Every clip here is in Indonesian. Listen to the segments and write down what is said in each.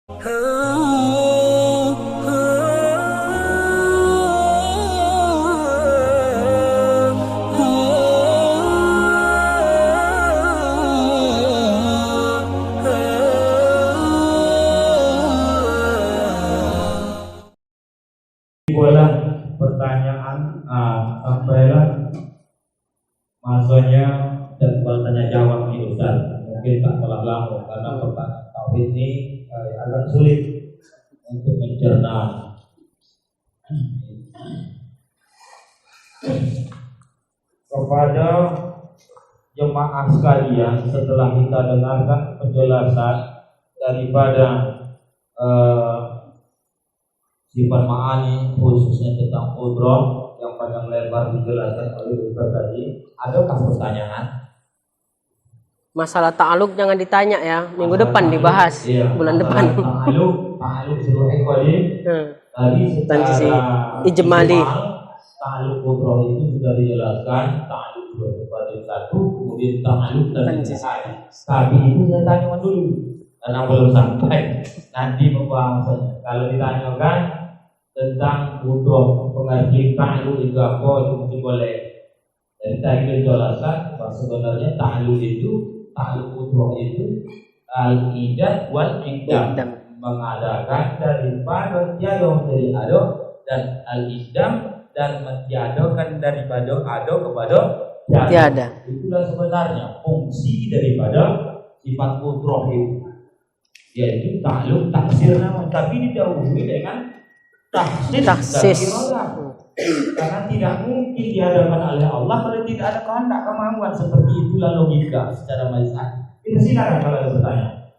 Bola pertanyaan sampailah masanya jadwal tanya jawab nih Ustaz. Mungkin tak kalah lama karena pertanyaan tauhid ini agak sulit untuk mencerna. Kepada jemaah sekalian, setelah kita dengarkan penjelasan daripada sifat ma'ani khususnya tentang qudrah yang panjang lebar dijelaskan oleh Ustaz tadi, adakah pertanyaan? Masalah ta'aluk jangan ditanya ya, minggu depan dibahas, bulan depan. Ta'aluk seluruh ikhwani tadi secara ijmali. Ta'aluk qudrah itu sudah dijelaskan, ta'aluk sebagai satu, kemudian ta'aluk dan sisanya. Tapi itu saya tanyakan dulu karena belum sampai nanti pembahasannya. Kalau ditanyakan tentang qudrah, pengertian ta'aluk itu apa, itu mungkin boleh. Jadi tadi dijelaskan bahwa sebenarnya ta'aluk qudrah itu al-ijad wal iqdam, mengadakan daripada tiada menjadi ada, dan al-iqdam dan mentiadakan daripada ada kepada tiada. Itulah sebenarnya fungsi daripada sifat qudrah itu, yaitu ta'aluk taksir nama, tapi didahului dengan taksis. Karena tidak mungkin diadakan oleh Allah kalau tidak ada kehendak kemauan. Seperti itulah logika secara mazhab. Itu silakan kalau ada pertanyaan.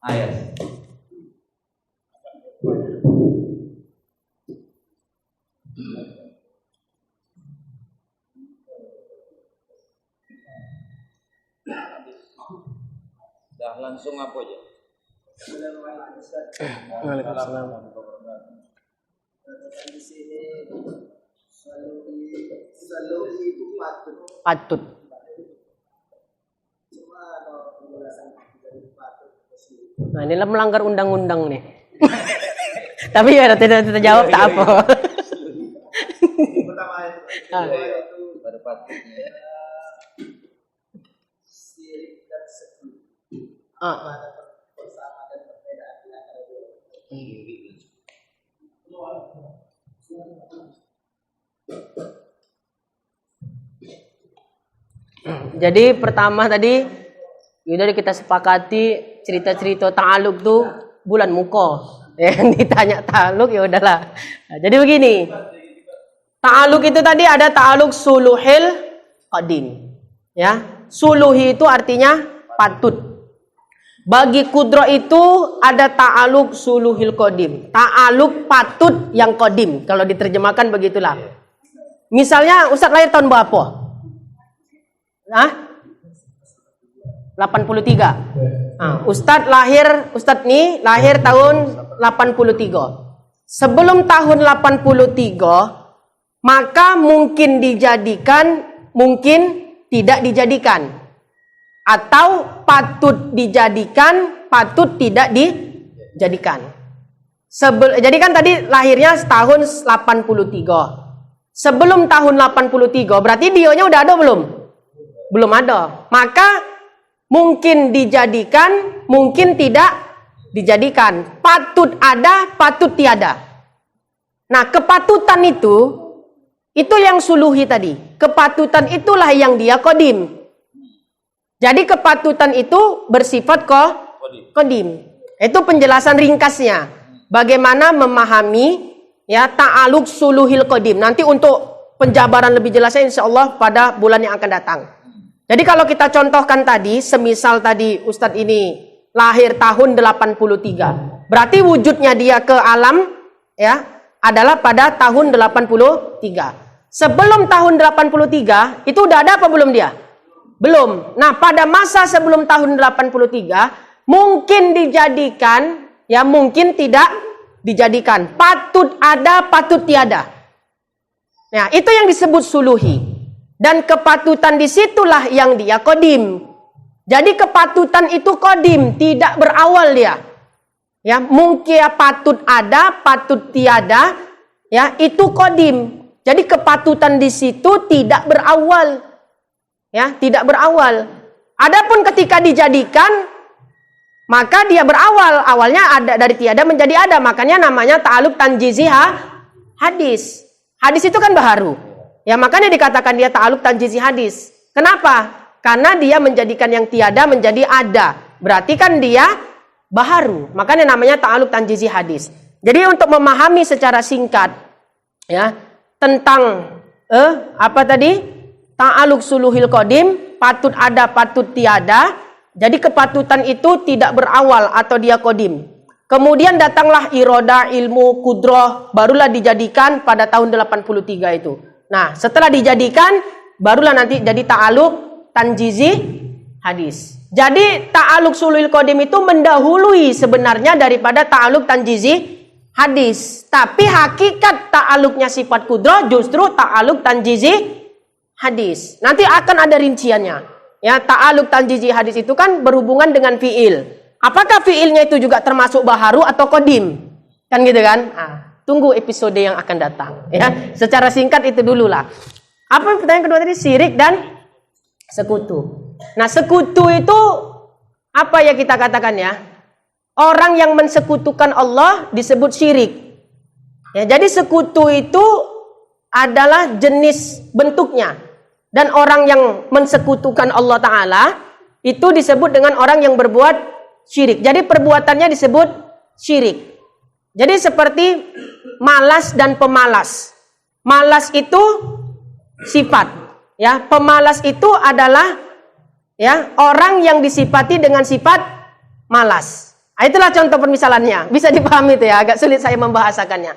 Ayat. Dah langsung apa aja? Waalaikumsalam. Di sini selalu itu Patut. Cuma kalau penjelasan dari patut. Nah, inilah melanggar undang-undang nih. Tapi ya tidak jawab tak apa. Pertama itu pada patutnya. Sirik dan sekutu. Ada persamaan dan perbedaan di antara dua. Jadi pertama tadi udah kita sepakati cerita-cerita ta'aluk tuh bulan muka. Yang ditanya ta'aluk ya udahlah. Nah, jadi begini. Ta'aluk itu tadi ada ta'aluk suluhil qadim. Ya, suluhi itu artinya patut. Bagi qudrah itu ada ta'aluk suluhil qadim. Ta'aluk patut yang qadim. Kalau diterjemahkan begitulah. Misalnya Ustadz lahir tahun berapa? Hah? 83. Nah, Ustadz nih lahir tahun 83. Sebelum tahun 83, maka mungkin dijadikan, mungkin tidak dijadikan. Atau patut dijadikan, patut tidak dijadikan. Jadi kan tadi lahirnya tahun 83. Sebelum tahun 83, berarti dionya udah ada belum? Belum ada. Maka mungkin dijadikan, mungkin tidak dijadikan. Patut ada, patut tiada. Nah, kepatutan itu yang suluhi tadi. Kepatutan itulah yang dia qadim. Jadi kepatutan itu bersifat qadim. Itu penjelasan ringkasnya. Bagaimana memahami ya ta'aluk suluhil qadim. Nanti untuk penjabaran lebih jelasnya insyaallah pada bulan yang akan datang. Jadi kalau kita contohkan tadi, semisal tadi Ustadz ini lahir tahun 83. Berarti wujudnya dia ke alam ya adalah pada tahun 83. Sebelum tahun 83 itu udah ada apa belum dia? Belum. Nah, pada masa sebelum tahun 83 mungkin dijadikan, ya mungkin tidak dijadikan. Patut ada, patut tiada. Nah, itu yang disebut suluhi. Dan kepatutan disitulah yang dia qadim. Jadi kepatutan itu qadim, tidak berawal dia. Ya, mungkin patut ada, patut tiada, ya, itu qadim. Jadi kepatutan di situ tidak berawal. Ya, tidak berawal. Adapun ketika dijadikan, maka dia berawal. Awalnya ada, dari tiada menjadi ada. Makanya namanya ta'alluq tanjizi hadis. Hadis itu kan baharu. Ya, makanya dikatakan dia ta'alluq tanjizi hadis. Kenapa? Karena dia menjadikan yang tiada menjadi ada. Berarti kan dia baharu. Makanya namanya ta'alluq tanjizi hadis. Jadi untuk memahami secara singkat ya tentang apa tadi? Ta'alluq suluhil qadim, patut ada, patut tiada. Jadi kepatutan itu tidak berawal atau dia qadim. Kemudian datanglah iroda, ilmu, kudroh, barulah dijadikan pada tahun 83 itu. Nah, setelah dijadikan barulah nanti jadi ta'alluq tanjizi hadis. Jadi ta'alluq suluhil qadim itu mendahului sebenarnya daripada ta'alluq tanjizi hadis. Tapi hakikat ta'alluqnya sifat kudroh justru ta'alluq tanjizi hadis. Nanti akan ada rinciannya. Ya, ta'alluq tanjizi hadis itu kan berhubungan dengan fiil. Apakah fiilnya itu juga termasuk baharu atau qadim? Kan gitu kan? Nah, tunggu episode yang akan datang. Ya, secara singkat itu dulu lah. Apa pertanyaan kedua tadi? Syirik dan sekutu. Nah, sekutu itu apa ya kita katakan ya? Orang yang mensekutukan Allah disebut syirik. Ya, jadi sekutu itu adalah jenis bentuknya. Dan orang yang mensekutukan Allah Ta'ala itu disebut dengan orang yang berbuat syirik. Jadi perbuatannya disebut syirik. Jadi seperti malas dan pemalas. Malas itu sifat. Ya, pemalas itu adalah ya orang yang disifati dengan sifat malas. Nah, itulah contoh permisalannya. Bisa dipahami itu ya, agak sulit saya membahasakannya.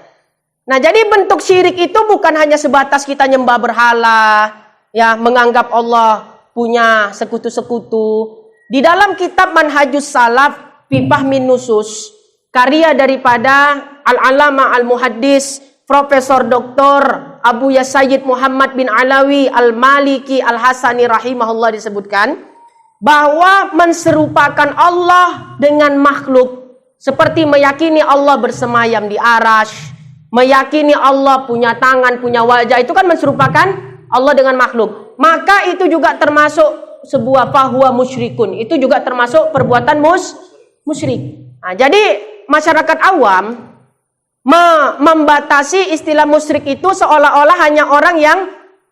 Nah, jadi bentuk syirik itu bukan hanya sebatas kita nyembah berhala, ya, menganggap Allah punya sekutu-sekutu. Di dalam kitab Manhajus Salaf fi Fahmin Nusus, karya daripada Al-Alama Al-Muhaddis Profesor Dr. Abu Yasayyid Muhammad bin Alawi Al-Maliki Al-Hasani rahimahullah disebutkan bahwa menserupakan Allah dengan makhluk seperti meyakini Allah bersemayam di arasy, meyakini Allah punya tangan, punya wajah, itu kan menserupakan Allah dengan makhluk. Maka itu juga termasuk sebuah fahuwa musyrikun. Itu juga termasuk perbuatan musyrik. Nah, jadi masyarakat awam membatasi istilah musyrik itu seolah-olah hanya orang yang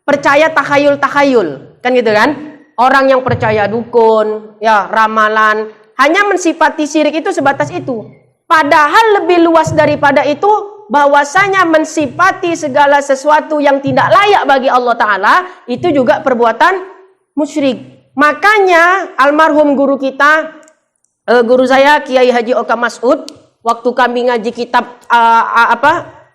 percaya takhayul-takhayul. Kan gitu kan? Orang yang percaya dukun, ya, ramalan, hanya mensifati syirik itu sebatas itu. Padahal lebih luas daripada itu, bahwasanya mensifati segala sesuatu yang tidak layak bagi Allah Ta'ala itu juga perbuatan musyrik. Makanya almarhum guru kita, guru saya Kiai Haji Oka Mas'ud, waktu kami ngaji kitab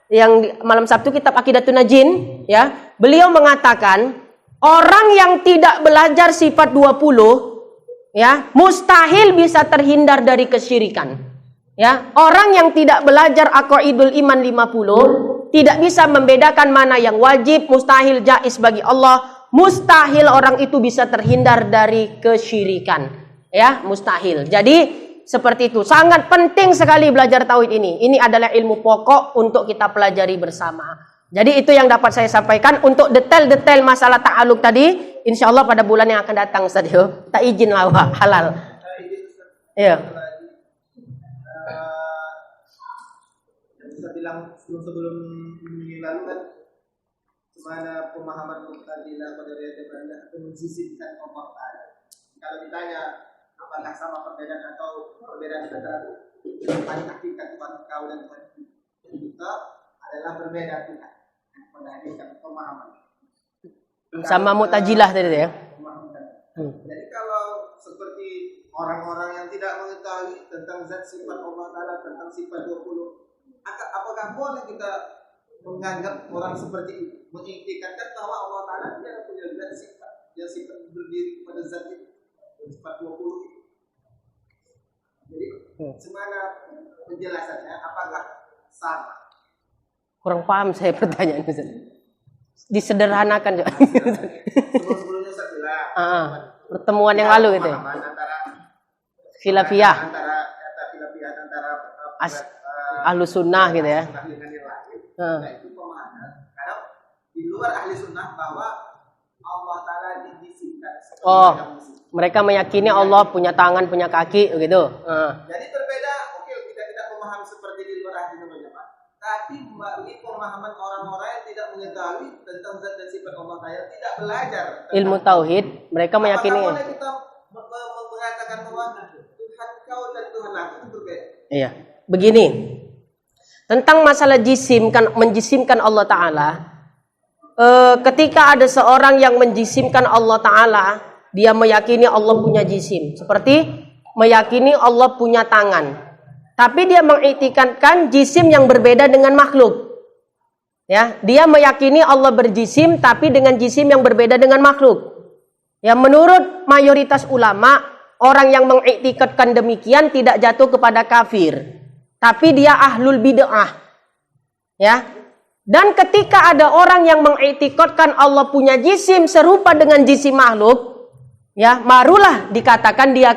yang malam Sabtu, kitab Aqidatun Najin, ya, beliau mengatakan orang yang tidak belajar sifat 20 ya mustahil bisa terhindar dari kesyirikan. Ya, orang yang tidak belajar aqaidul iman 50 tidak bisa membedakan mana yang wajib, mustahil, jaiz bagi Allah. Mustahil orang itu bisa terhindar dari kesyirikan. Ya, mustahil. Jadi seperti itu. Sangat penting sekali belajar tauhid ini. Ini adalah ilmu pokok untuk kita pelajari bersama. Jadi itu yang dapat saya sampaikan. Untuk detail-detail masalah ta'alluq tadi, insya Allah pada bulan yang akan datang, Ustaz. Tak izin lah, halal. Iya. Bisa bilang sebelum ini lalu kan kemana pemahaman Mu'tazilah Qadariyah Jabariyah atau mensisipkan Allah Ta'ala. Kalau ditanya apakah sama perbedaan atau perbedaan antara Tuhan hakikat Tuhan kau dan Tuhan kita adalah berbeda Tuhan pada hakikat pemahaman. Sama Mu'tazilah tadi ya. Jadi kalau seperti orang-orang yang tidak mengetahui tentang zat sifat Allah Ta'ala, tentang sifat 20, apakah boleh kita menganggap orang seperti itu, mengiktikadkan bahwa Allah Ta'ala tidak punya zat sifat, dia sifat berdiri pada zat itu, sifat 20 itu. Jadi semana penjelasannya, apakah sama? Kurang paham saya pertanyaan itu. Disederhanakan juga. Sebelum-sebelumnya saya bilang pertemuan yang lalu itu. Antara Khilafiyah. antara khilafiyah antara Ahlus sunnah gitu ya. Sunnah dengan yang lain. Heeh. Nah, itu pemahaman. Karena di luar ahli sunnah bahwa Allah Ta'ala dijisimkan. Oh, mereka meyakini Allah punya tangan, punya kaki, gitu. Jadi berbeda. Oke, kita tidak memahami seperti di luar ahli sunnah, tapi ini pemahaman orang-orang yang tidak mengetahui tentang zat dan sifat Allah Ta'ala, tidak belajar Ilmu tauhid, mereka meyakini. Apakah boleh kita mengatakan bahwa Tuhan kau dan Tuhan aku itu berbeda? Iya, begini. Tentang masalah menjisimkan Allah Ta'ala, ketika ada seorang yang menjisimkan Allah Ta'ala, dia meyakini Allah punya jisim, seperti meyakini Allah punya tangan, tapi dia mengiktikadkan jisim yang berbeda dengan makhluk. Ya, dia meyakini Allah berjisim tapi dengan jisim yang berbeda dengan makhluk. Ya, menurut mayoritas ulama, orang yang mengiktikadkan demikian tidak jatuh kepada kafir, tapi dia ahlul bid'ah. Ya. Dan ketika ada orang yang mengiktikadkan Allah punya jisim serupa dengan jisim makhluk, ya, barulah dikatakan dia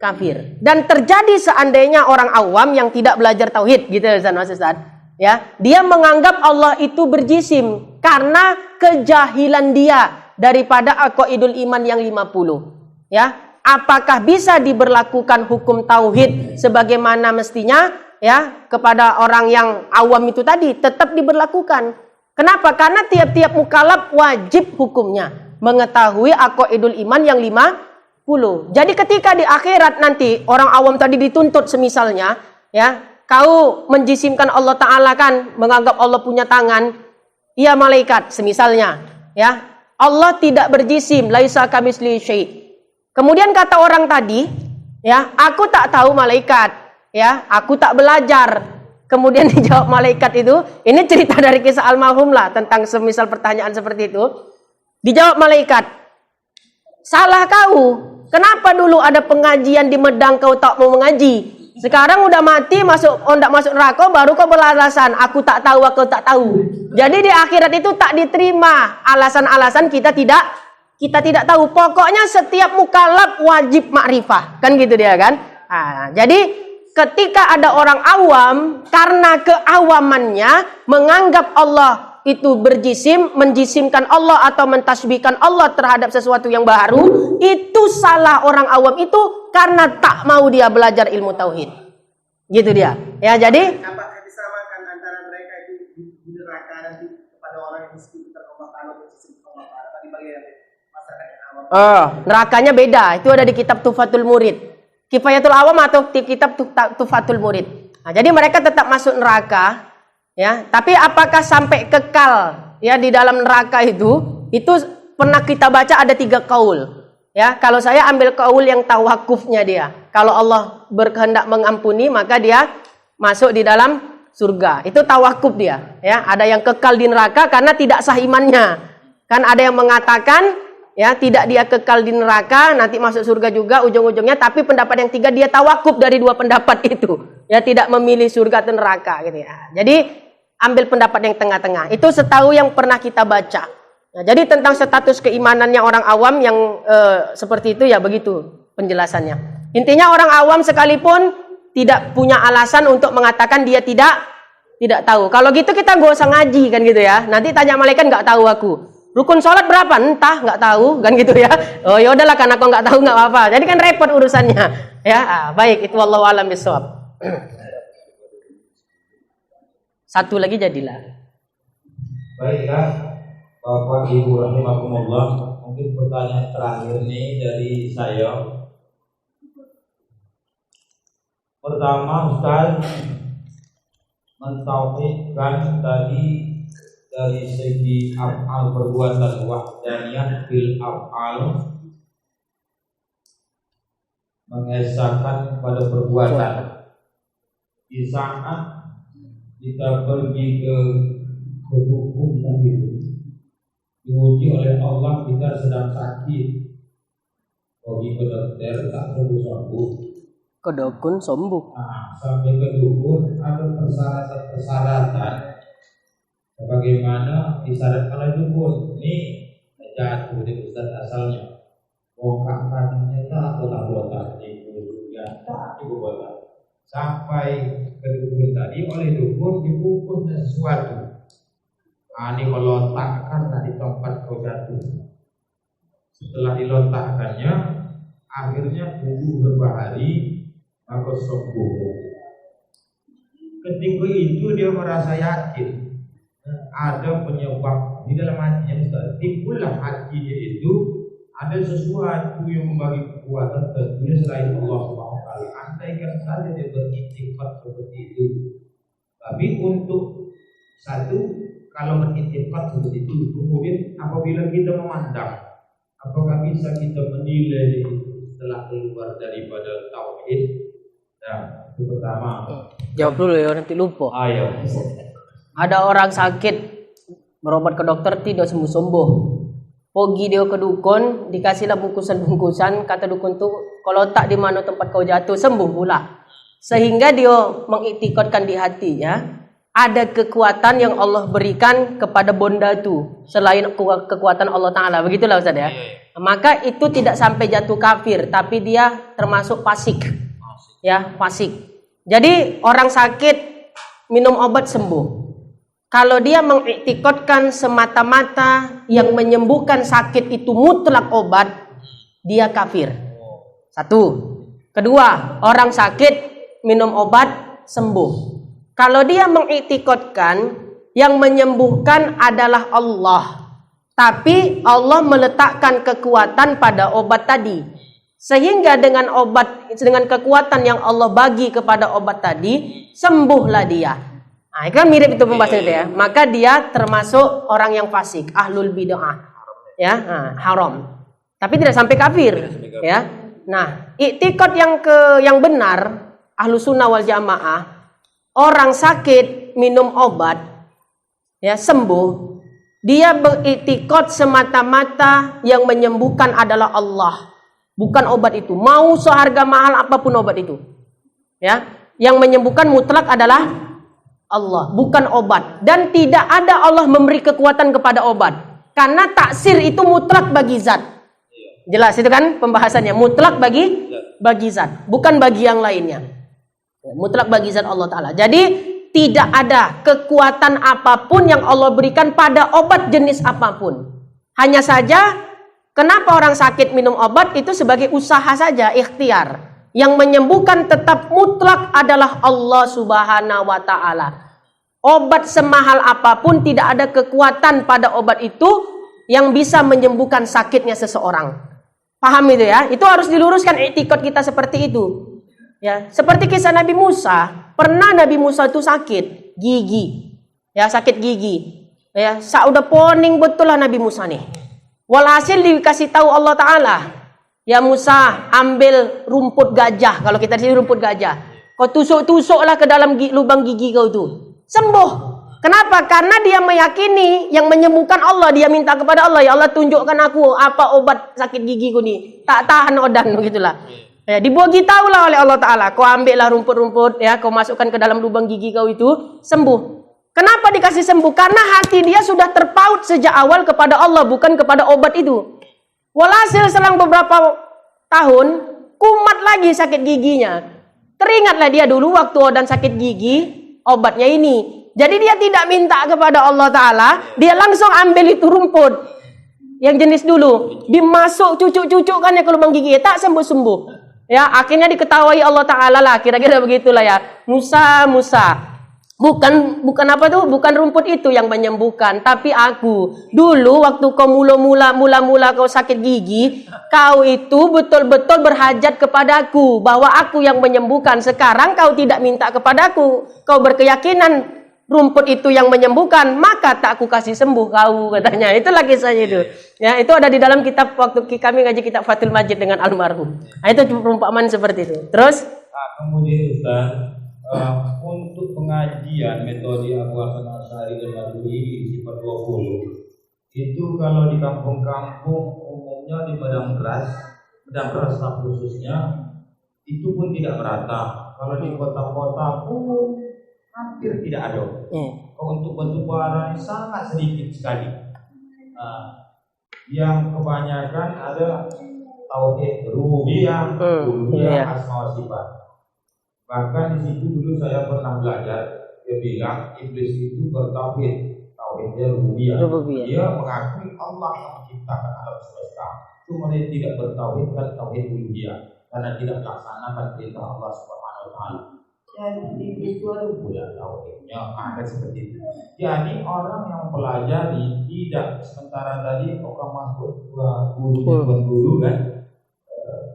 kafir. Dan terjadi seandainya orang awam yang tidak belajar tauhid, gitu Ustaz. Ya, dia menganggap Allah itu berjisim karena kejahilan dia daripada aqaidul iman yang 50. Ya, apakah bisa diberlakukan hukum tauhid sebagaimana mestinya, ya, kepada orang yang awam itu tadi? Tetap diberlakukan. Kenapa? Karena tiap-tiap mukallaf wajib hukumnya mengetahui aqaidul iman yang 50. Jadi ketika di akhirat nanti orang awam tadi dituntut semisalnya, ya, kau menjisimkan Allah Ta'ala kan, menganggap Allah punya tangan, iya malaikat semisalnya, ya, Allah tidak berjisim, laisa kamitslihi syai'. Kemudian kata orang tadi, ya, aku tak tahu malaikat, ya, aku tak belajar. Kemudian dijawab malaikat itu, ini cerita dari kisah almarhum lah tentang semisal pertanyaan seperti itu. Dijawab malaikat, salah kau. Kenapa dulu ada pengajian di Medang kau tak mau mengaji? Sekarang udah mati, ndak masuk neraka, baru kau beralasan aku tak tahu, aku tak tahu. Jadi di akhirat itu tak diterima alasan-alasan kita tidak tahu. Pokoknya setiap mukallaf wajib makrifah, kan gitu dia kan. Nah, jadi ketika ada orang awam karena keawamannya menganggap Allah itu berjisim, menjisimkan Allah atau mentasbihkan Allah terhadap sesuatu yang baru, itu salah orang awam itu karena tak mau dia belajar ilmu tauhid. Gitu dia. Ya, jadi apakah disamakan antara mereka itu di neraka nanti kepada orang yang mensekutukan Allah Ta'ala berjisim Allah Ta'ala tadi bagian masyarakat yang awam? Nerakanya beda. Itu ada di kitab Tufatul Murid. Kifayatul Awam atau di kitab Tufatul Murid. Nah, jadi mereka tetap masuk neraka. Ya, tapi apakah sampai kekal ya di dalam neraka itu pernah kita baca ada 3 kaul. Ya, kalau saya ambil kaul yang tawakufnya dia. Kalau Allah berkehendak mengampuni maka dia masuk di dalam surga. Itu tawakuf dia. Ya, ada yang kekal di neraka karena tidak sah imannya. Kan ada yang mengatakan ya tidak dia kekal di neraka nanti masuk surga juga ujung-ujungnya. Tapi pendapat yang 3 dia tawakuf dari 2 pendapat itu. Ya, tidak memilih surga atau neraka gitu ya. Jadi ambil pendapat yang tengah-tengah. Itu setahu yang pernah kita baca. Nah, jadi tentang status keimanannya orang awam yang seperti itu ya begitu penjelasannya. Intinya orang awam sekalipun tidak punya alasan untuk mengatakan dia tidak tahu. Kalau gitu kita gak usah ngaji kan gitu ya. Nanti tanya malaikat nggak tahu aku. Rukun sholat berapa? Entah, nggak tahu kan gitu ya. Oh ya udahlah karena aku nggak tahu nggak apa-apa. Jadi kan repot urusannya. Ya, baik itu wallahu a'lam bishawab. Satu lagi jadilah. Baiklah, Bapak Ibu rahimakumullah, mungkin pertanyaan terakhir nih dari saya. Pertama, Ustaz mentauhidkan tadi dari segi af'al perbuatan wahdaniyah fil af'al, mengesahkan pada perbuatan. Di saat kita pergi ke dukun gitu, diuji oleh Allah kita sedang sakit, pergi ke dokter tak sembuh. Ke dukun sembuh. Nah, sampai ke dukun ada persyaratan sebagaimana disyaratkan oleh dukun. Ini jatuh di pusat asalnya, bongkar kakinya tak atau tak botak, ibu ya tak ibu botak. sampai ke dukun tadi, oleh dukun dibungkus sesuatu. Ini kalau letakkan di tempat kau jatuh. Setelah diletakkannya, akhirnya tunggu beberapa hari, maka sembuh. Ketika itu dia merasa yakin ada penyebab di dalam hatinya. Timbullah hatinya itu ada sesuatu yang membagi kekuatan tentunya selain Allah Subhanahu wa taala. Andaikan saja dia beriktikad seperti itu. Tapi untuk satu, kalau beriktikad seperti itu, kemudian apabila kita memandang, apakah bisa kita menilai setelah keluar daripada tauhid? Nah, itu pertama. Jawab dulu ya, nanti lupa. Ayo. Ada orang sakit berobat ke dokter tidak sembuh-sembuh. Pergi dia ke dukun, dikasihlah bungkusan-bungkusan, kata dukun tuh kalau tak di mana tempat kau jatuh sembuh pula. Sehingga dia mengiktikadkan di hatinya ada kekuatan yang Allah berikan kepada bonda itu selain kekuatan Allah Ta'ala. Begitulah Ustaz ya. Maka itu tidak sampai jatuh kafir, tapi dia termasuk fasik. Ya, fasik. Jadi orang sakit minum obat sembuh. Kalau dia mengiktikadkan semata-mata yang menyembuhkan sakit itu mutlak obat, dia kafir. Satu. Kedua, orang sakit minum obat sembuh. Kalau dia mengiktikadkan yang menyembuhkan adalah Allah, tapi Allah meletakkan kekuatan pada obat tadi, sehingga dengan kekuatan yang Allah bagi kepada obat tadi, sembuhlah dia. Nah, kan mirip itu pembahasan itu ya. Maka dia termasuk orang yang fasik, ahlul bid'ah. Ya, haram. Tapi tidak sampai kafir, ya. Nah, iktikad yang benar, ahlu sunnah wal jamaah, orang sakit minum obat, ya sembuh, dia beriktikad semata-mata yang menyembuhkan adalah Allah, bukan obat itu. Mau seharga mahal apapun obat itu, ya, yang menyembuhkan mutlak adalah Allah, bukan obat. Dan tidak ada Allah memberi kekuatan kepada obat, karena taksir itu mutlak bagi zat. Jelas itu kan pembahasannya, mutlak bagi zat, bukan bagi yang lainnya. Mutlak bagi zat Allah Ta'ala. Jadi tidak ada kekuatan apapun yang Allah berikan pada obat jenis apapun. Hanya saja kenapa orang sakit minum obat itu sebagai usaha saja, ikhtiar. Yang menyembuhkan tetap mutlak adalah Allah Subhanahu wa Ta'ala. Obat semahal apapun tidak ada kekuatan pada obat itu yang bisa menyembuhkan sakitnya seseorang. Paham itu ya? Itu harus diluruskan iktikad kita seperti itu. Ya, seperti kisah Nabi Musa. Pernah Nabi Musa itu sakit gigi. Ya, sakit gigi. Ya, udah poning betul lah Nabi Musa nih. Walhasil dikasih tahu Allah Ta'ala, ya Musa, ambil rumput gajah. Kalau kita di sini rumput gajah, kau tusuk-tusuklah ke dalam lubang gigi kau itu, sembuh. Kenapa? Karena dia meyakini yang menyembuhkan Allah. Dia minta kepada Allah, ya Allah tunjukkan aku apa obat sakit gigiku nih. Tak tahan odan, begitulah. Ya, dibagi tahulah oleh Allah Ta'ala. Kau ambillah rumput-rumput, ya, kau masukkan ke dalam lubang gigi kau itu, sembuh. Kenapa dikasih sembuh? Karena hati dia sudah terpaut sejak awal kepada Allah, bukan kepada obat itu. Walhasil selang beberapa tahun, kumat lagi sakit giginya. Teringatlah dia dulu waktu odan sakit gigi, obatnya ini. Jadi dia tidak minta kepada Allah Ta'ala, dia langsung ambil itu rumput yang jenis dulu, dimasuk cucuk-cucukkannya ke lubang gigi, tak sembuh-sembuh. Ya, akhirnya diketahui Allah Ta'ala lah, kira-kira begitulah ya. Musa, bukan apa tuh, bukan rumput itu yang menyembuhkan, tapi aku. Dulu waktu kau mula-mula kau sakit gigi, kau itu betul-betul berhajat kepadaku bahwa aku yang menyembuhkan. Sekarang kau tidak minta kepadaku, kau berkeyakinan rumput itu yang menyembuhkan, maka tak aku kasih sembuh kau, katanya. Itulah kisahnya itu. Ya, itu ada di dalam kitab waktu kami ngaji kitab Fathul Majid dengan almarhum. Nah, itu perumpamaan seperti itu. Terus kemudian Ustaz, untuk pengajian metode Abu Hasan Asy'ari dan Maturidi sifat 20, itu kalau di kampung-kampung umumnya di padang beras khususnya itu pun tidak merata. Kalau di kota-kota pun hampir tidak ada. Untuk bentuk barang sangat sedikit sekali. Yang kebanyakan ada tauhid rububiyah, asma wa sifat. Bahkan di situ dulu saya pernah belajar, dia bilang iblis itu bertauhid, tauhidnya rububiyah. Dia mengakui Allah yang menciptakan alam semesta. Cuma dia tidak bertauhidkan tauhid uluhiyah karena tidak melaksanakan perintah Allah Subhanahu wa taala. Jadi iblis itu rububiyah tauhidnya ada seperti itu. Jadi orang yang mempelajari tidak sementara tadi orang masuk guru kan,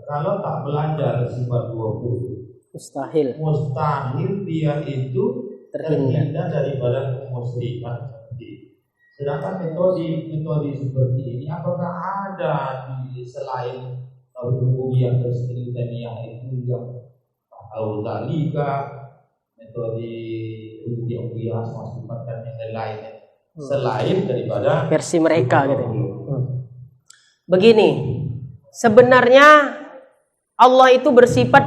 kalau tak belajar sifat 20 mustahil dia itu terhindar daripada kemusyrikan. Sedangkan metode seperti ini apakah ada di selain rububiyah Islamiyah itu yang al-zalika metode rububiyah asma sifat dan yang lainnya selain daripada versi mereka gitu. Begini, sebenarnya Allah itu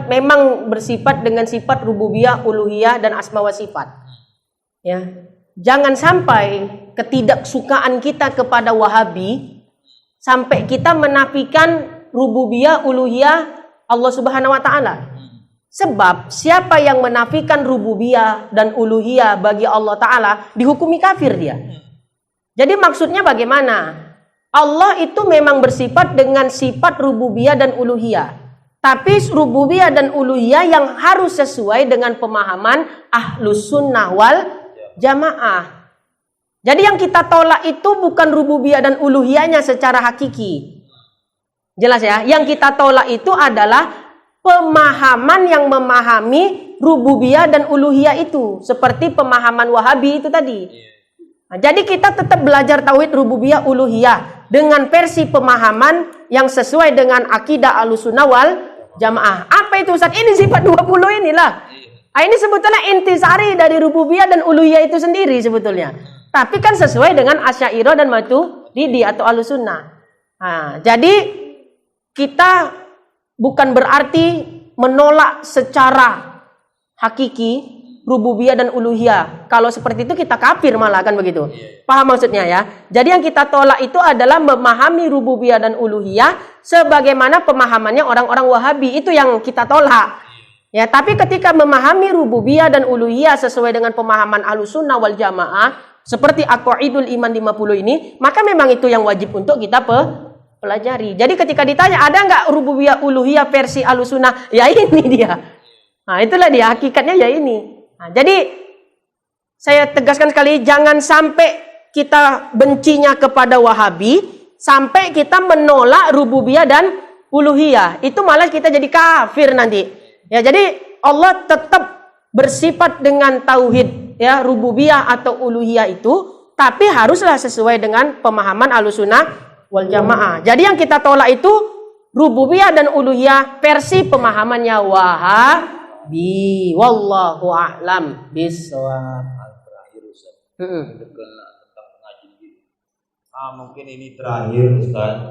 memang bersifat dengan sifat rububiyah, uluhiyah dan asma wa sifat. Ya. Jangan sampai ketidaksukaan kita kepada Wahabi sampai kita menafikan rububiyah, uluhiyah Allah Subhanahu wa taala. Sebab siapa yang menafikan rububiyah dan uluhiyah bagi Allah taala dihukumi kafir dia. Jadi maksudnya bagaimana? Allah itu memang bersifat dengan sifat rububiyah dan uluhiyah. Tapi rububiyah dan uluhiyah yang harus sesuai dengan pemahaman Ahlus Sunnah wal Jamaah. Jadi yang kita tolak itu bukan rububiyah dan uluhiyahnya secara hakiki. Jelas ya? Yang kita tolak itu adalah pemahaman yang memahami rububiyah dan uluhiyah itu. Seperti pemahaman Wahabi itu tadi. Nah, jadi kita tetap belajar tauhid rububiyah uluhiyah dengan versi pemahaman yang sesuai dengan akidah Ahlussunnah wal Jamaah. Apa itu Ustaz? Ini sifat 20 inilah. Ini sebetulnya intisari dari rububiyah dan uluhiyah itu sendiri sebetulnya. Tapi kan sesuai dengan Asy'ariyah dan Maturidi atau Ahlussunnah. Nah, jadi kita bukan berarti menolak secara hakiki rububiyah dan uluhiyah. Kalau seperti itu kita kafir malah kan begitu. Paham maksudnya ya? Jadi yang kita tolak itu adalah memahami rububiyah dan uluhiyah sebagaimana pemahamannya orang-orang Wahabi. Itu yang kita tolak. Ya, tapi ketika memahami rububiyah dan uluhiyah sesuai dengan pemahaman Ahlussunnah wal Jamaah seperti Aqwaidul Iman 50 ini, maka memang itu yang wajib untuk kita pelajari. Jadi ketika ditanya ada nggak rububiyah uluhiyah versi Ahlussunnah? Ya ini dia. Nah, itulah dia hakikatnya ya ini. Nah, jadi saya tegaskan sekali, jangan sampai kita bencinya kepada Wahabi sampai kita menolak rububiyah dan uluhiyah. Itu malah kita jadi kafir nanti. Ya, jadi Allah tetap bersifat dengan tauhid ya rububiyah atau uluhiyah itu, tapi haruslah sesuai dengan pemahaman Ahlussunnah wal Jamaah. Jadi yang kita tolak itu rububiyah dan uluhiyah versi pemahamannya Wahabi. Wallahu a'lam bishawab. Terakhir Ustaz. Tentang pengajian. Mungkin ini terakhir Ustaz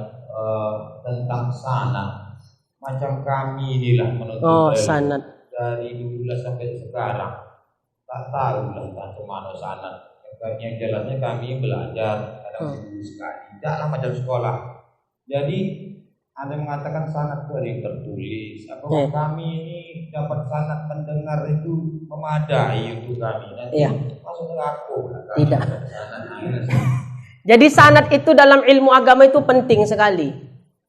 tentang sanad. Macam kami inilah menuntut sanad dari dulu sampai sekarang tak tahu lah macam mana sanad. Yang jelasnya kami belajar kadang seminggu sekali, tidaklah macam sekolah. Jadi ada yang mengatakan sanad itu ada yang tertulis. Apakah kami ini dapat sanad mendengar itu memadai untuk kami? Nanti masuk aku. Tidak. Jadi sanad itu dalam ilmu agama itu penting sekali.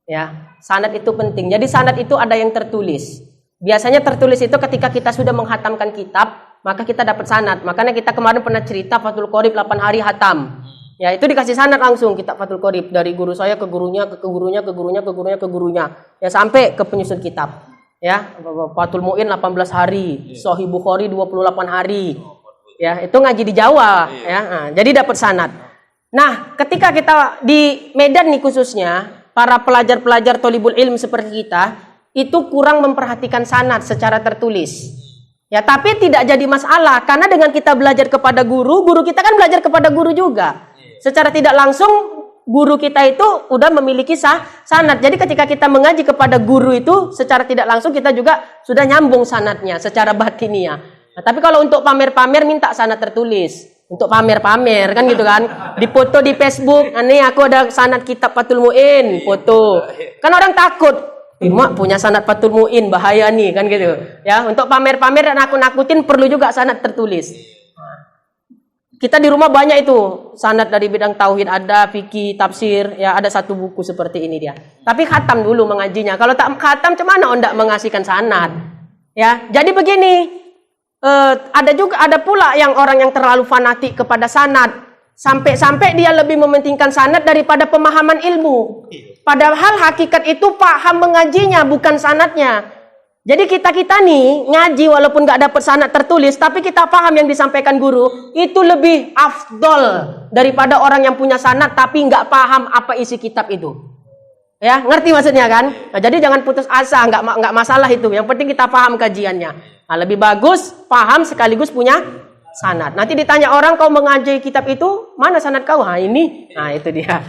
Ya, sanad itu penting. Jadi sanad itu ada yang tertulis. Biasanya tertulis itu ketika kita sudah menghatamkan kitab, maka kita dapat sanad. Makanya kita kemarin pernah cerita Fathul Qorib 8 hari hatam. Ya, itu dikasih sanad langsung kitab Fathul Qorib dari guru saya ke gurunya, ke gurunya, ke gurunya, ke gurunya, ke gurunya. Ya, sampai ke penyusun kitab. Ya, Fathul Mu'in 18 hari, Sahih Bukhari 28 hari. Ya, itu ngaji di Jawa, ya. Nah, jadi dapat sanad. Nah, ketika kita di Medan nih khususnya, para pelajar-pelajar thalibul ilm seperti kita itu kurang memperhatikan sanad secara tertulis. Ya, tapi tidak jadi masalah karena dengan kita belajar kepada guru, guru kita kan belajar kepada guru juga. Secara tidak langsung guru kita itu udah memiliki sanad. Jadi ketika kita mengaji kepada guru itu secara tidak langsung kita juga sudah nyambung sanadnya secara batiniah. Nah, tapi kalau untuk pamer-pamer minta sanad tertulis. Untuk pamer-pamer kan gitu kan, dipoto di Facebook, nih aku ada sanad kitab Fathul Mu'in, foto. Kan orang takut Mak punya sanad Fathul Muin, bahaya nih kan gitu. Ya, untuk pamer-pamer dan nakut-nakutin perlu juga sanad tertulis. Kita di rumah banyak itu sanad dari bidang tauhid, ada fikih, tafsir, ya ada satu buku seperti ini dia. Tapi khatam dulu mengajinya. Kalau tak khatam, cemana ondak mengasihkan sanad? Ya, jadi begini. Ada pula yang orang yang terlalu fanatik kepada sanad. Sampai-sampai dia lebih mementingkan sanad daripada pemahaman ilmu. Padahal hakikat itu paham mengajinya, bukan sanadnya. Jadi kita nih ngaji walaupun nggak dapat sanad tertulis, tapi kita paham yang disampaikan guru, itu lebih afdol daripada orang yang punya sanad tapi nggak paham apa isi kitab itu. Ya, ngerti maksudnya kan? Nah, jadi jangan putus asa, nggak masalah itu. Yang penting kita paham kajiannya. Nah, lebih bagus paham sekaligus punya sanad. Nanti ditanya orang, kau mengaji kitab itu, mana sanad kau? Nah, ini. Nah, itu dia.